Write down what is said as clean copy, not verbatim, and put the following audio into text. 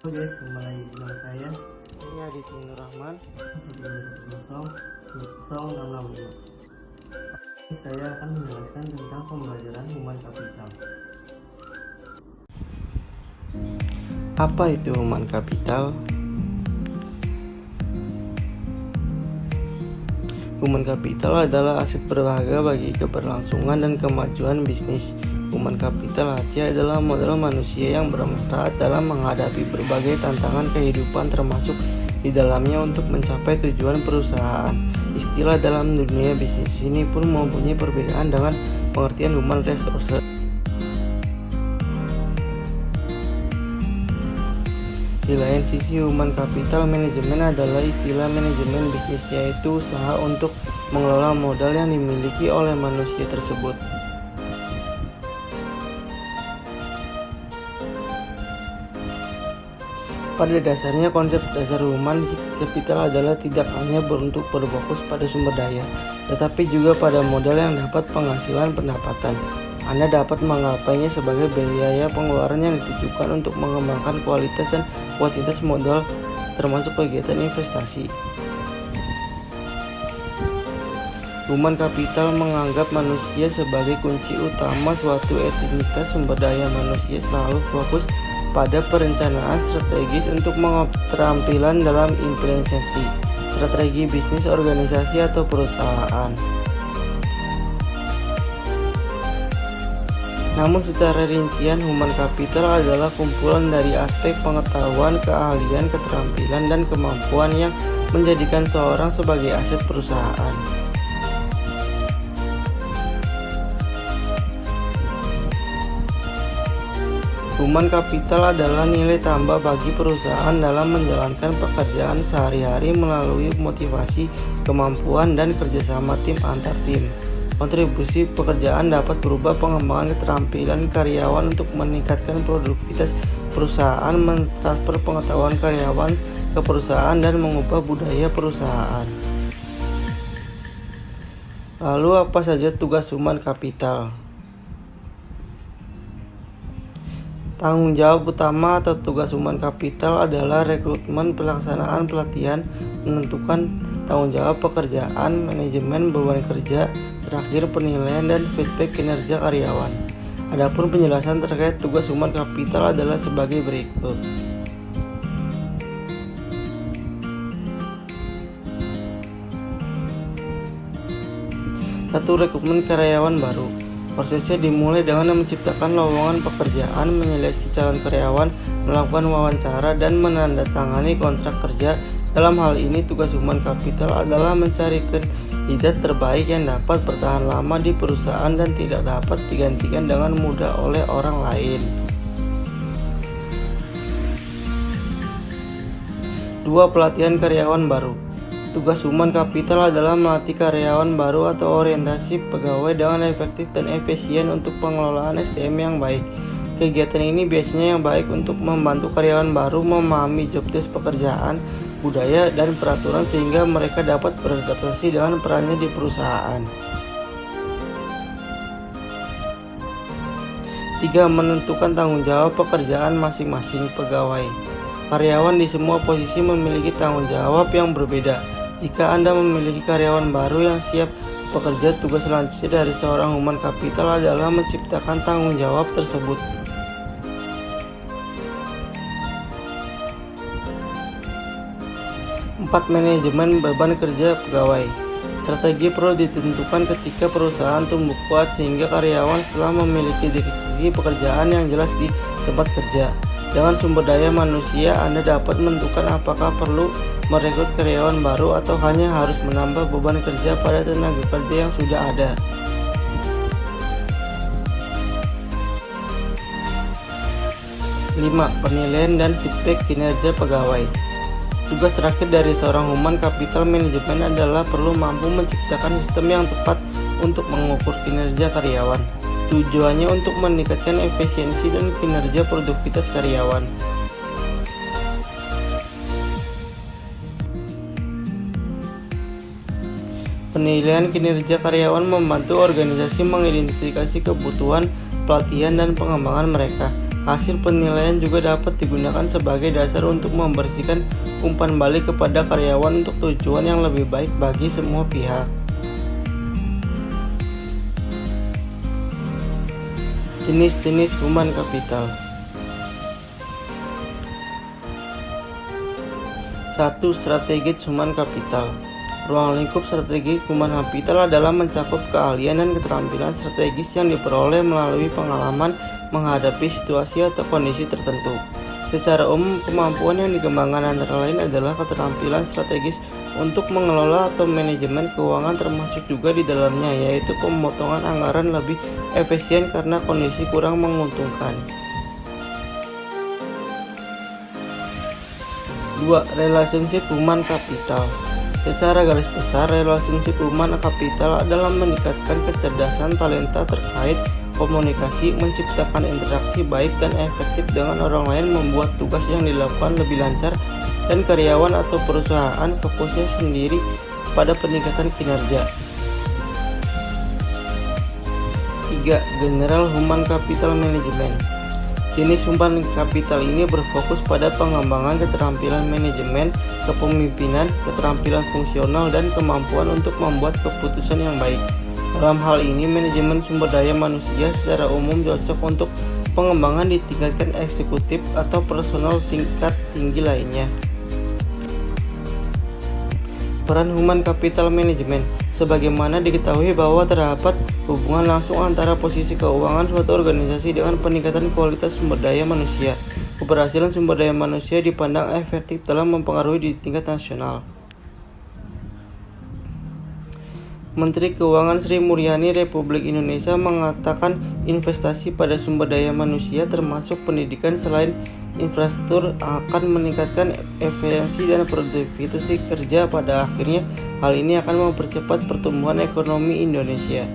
Halo guys, kembali lagi dengan saya Ini Aditya Nur Rahman. 1100665. Ini saya akan menjelaskan tentang pembelajaran human capital. Apa itu human capital? Human capital adalah aset berharga bagi keberlangsungan dan kemajuan bisnis. Human capital HC adalah modal manusia yang bermanfaat dalam menghadapi berbagai tantangan kehidupan, termasuk di dalamnya untuk mencapai tujuan perusahaan. Istilah dalam dunia bisnis ini pun mempunyai perbedaan dengan pengertian human resources. Di lain sisi, human capital management adalah istilah manajemen bisnis, yaitu usaha untuk mengelola modal yang dimiliki oleh manusia tersebut. Pada dasarnya, konsep dasar human capital adalah tidak hanya beruntuk berfokus pada sumber daya, tetapi juga pada modal yang dapat penghasilan pendapatan. Anda dapat menggapainya sebagai biaya pengeluaran yang ditujukan untuk mengembangkan kualitas dan kuantitas modal, termasuk kegiatan investasi. Human capital menganggap manusia sebagai kunci utama suatu entitas. Sumber daya manusia selalu fokus pada perencanaan strategis untuk keterampilan dalam implementasi strategi bisnis organisasi atau perusahaan. Namun secara rincian, human capital adalah kumpulan dari aspek pengetahuan, keahlian, keterampilan, dan kemampuan yang menjadikan seorang sebagai aset perusahaan. Human capital adalah nilai tambah bagi perusahaan dalam menjalankan pekerjaan sehari-hari melalui motivasi, kemampuan, dan kerjasama tim antar tim. Kontribusi pekerjaan dapat berupa pengembangan keterampilan karyawan untuk meningkatkan produktivitas perusahaan, mentransfer pengetahuan karyawan ke perusahaan, dan mengubah budaya perusahaan. Lalu apa saja tugas human capital? Tanggung jawab utama atau tugas human capital adalah rekrutmen, pelaksanaan pelatihan, menentukan tanggung jawab pekerjaan, manajemen beban kerja, terakhir penilaian dan feedback kinerja karyawan. Adapun penjelasan terkait tugas human capital adalah sebagai berikut. Satu, rekrutmen karyawan baru. Prosesnya dimulai dengan menciptakan lowongan pekerjaan, menyeleksi calon karyawan, melakukan wawancara, dan menandatangani kontrak kerja. Dalam hal ini, tugas human capital adalah mencari kandidat terbaik yang dapat bertahan lama di perusahaan dan tidak dapat digantikan dengan mudah oleh orang lain. 2. Pelatihan karyawan baru. Tugas human capital adalah melatih karyawan baru atau orientasi pegawai dengan efektif dan efisien untuk pengelolaan SDM yang baik. Kegiatan ini biasanya yang baik untuk membantu karyawan baru memahami job desk pekerjaan, budaya, dan peraturan sehingga mereka dapat beradaptasi dengan perannya di perusahaan. 3. Menentukan tanggung jawab pekerjaan masing-masing pegawai. Karyawan di semua posisi memiliki tanggung jawab yang berbeda. Jika Anda memiliki karyawan baru yang siap bekerja, tugas selanjutnya dari seorang human capital adalah menciptakan tanggung jawab tersebut. 4. Manajemen beban kerja pegawai. Strategi perlu ditentukan ketika perusahaan tumbuh kuat sehingga karyawan telah memiliki divisi pekerjaan yang jelas di tempat kerja. Dengan sumber daya manusia, Anda dapat menentukan apakah perlu merekrut karyawan baru atau hanya harus menambah beban kerja pada tenaga kerja yang sudah ada. 5. Penilaian dan feedback kinerja pegawai. Tugas terakhir dari seorang human capital management adalah perlu mampu menciptakan sistem yang tepat untuk mengukur kinerja karyawan. Tujuannya untuk meningkatkan efisiensi dan kinerja produktivitas karyawan. Penilaian kinerja karyawan membantu organisasi mengidentifikasi kebutuhan pelatihan dan pengembangan mereka. Hasil penilaian juga dapat digunakan sebagai dasar untuk membersihkan umpan balik kepada karyawan untuk tujuan yang lebih baik bagi semua pihak. Jenis-jenis human capital. 1. Strategis human capital. Ruang lingkup strategi human capital adalah mencakup keahlian dan keterampilan strategis yang diperoleh melalui pengalaman menghadapi situasi atau kondisi tertentu. Secara umum, kemampuan yang dikembangkan antara lain adalah keterampilan strategis untuk mengelola atau manajemen keuangan, termasuk juga di dalamnya, yaitu pemotongan anggaran lebih efisien karena kondisi kurang menguntungkan. 2. Relationship human capital. Secara garis besar, relationship human capital adalah meningkatkan kecerdasan talenta terkait komunikasi, menciptakan interaksi baik dan efektif dengan orang lain, membuat tugas yang dilakukan lebih lancar, dan karyawan atau perusahaan fokusnya sendiri pada peningkatan kinerja. 3. General human capital management. Jenis human capital ini berfokus pada pengembangan keterampilan manajemen, kepemimpinan, keterampilan fungsional, dan kemampuan untuk membuat keputusan yang baik. Dalam hal ini, manajemen sumber daya manusia secara umum cocok untuk pengembangan di tingkatan eksekutif atau personal tingkat tinggi lainnya. Peran human capital management. Sebagaimana diketahui bahwa terdapat hubungan langsung antara posisi keuangan suatu organisasi dengan peningkatan kualitas sumber daya manusia. Keberhasilan sumber daya manusia dipandang efektif dalam mempengaruhi di tingkat nasional. Menteri Keuangan Sri Mulyani Republik Indonesia mengatakan investasi pada sumber daya manusia termasuk pendidikan selain infrastruktur akan meningkatkan efisiensi dan produktivitas kerja. Pada akhirnya, hal ini akan mempercepat pertumbuhan ekonomi Indonesia.